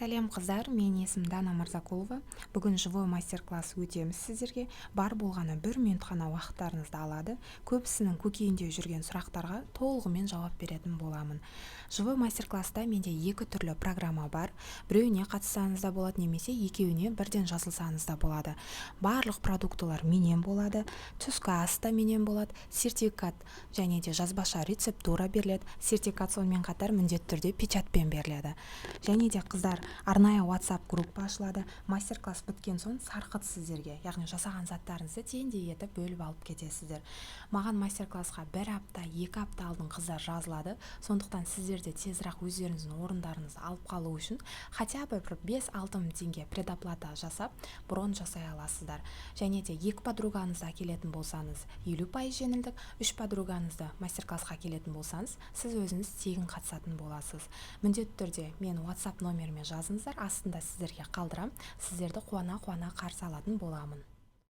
Сәлем қыздар, мен есімім Дана Мырзақұлова. Бүгін живой мастер-класс өтеміз сіздерге. Бар болғаны 1 минут қана уақыттарыңызды алады. Көбісінің көкейінде жүрген сұрақтарға толығымен жауап беретін боламын. Живой мастер-класста менде 2 түрлі программа бар. Біреуіне қатыссаңыз да болады, немесе екеуіне бірден жазылсаңыз да болады. Барлық продуктылар менен болады, түскі ас та менен болады, сертификат және де жазбаша рецептура беріледі. Сертификат сонымен қатар міндетті түрде печатпен беріледі. Және де қыздар арнайы WhatsApp группа ашылады. Мастер-класс біткен соң сарқыт сіздерге, яғни жасаған заттарыңызды теңдей етіп бөліп алып кетесіздер. Маған мастер-классқа 1 апта, 2 апта алдын қыздар жазылады. Сондықтан сіздерде тезірек өздеріңіздің орындарыңызды алып қалу үшін хотя бы 5-6 мың теңге предоплата жасап, бронь жасай аласыздар. Және де 2 подругаңызды әкелетін болсаңыз 50% жеңілдік, 3 подругаңызды мастер-классқа келетін болсаңыз, сіз өзіңіз тегін қатысатын боласыз. Міндетті түрде мен WhatsApp номеріме жазыңыздар, астында сіздерге қалдырам. Сіздерді қуана қарсы алатын боламын.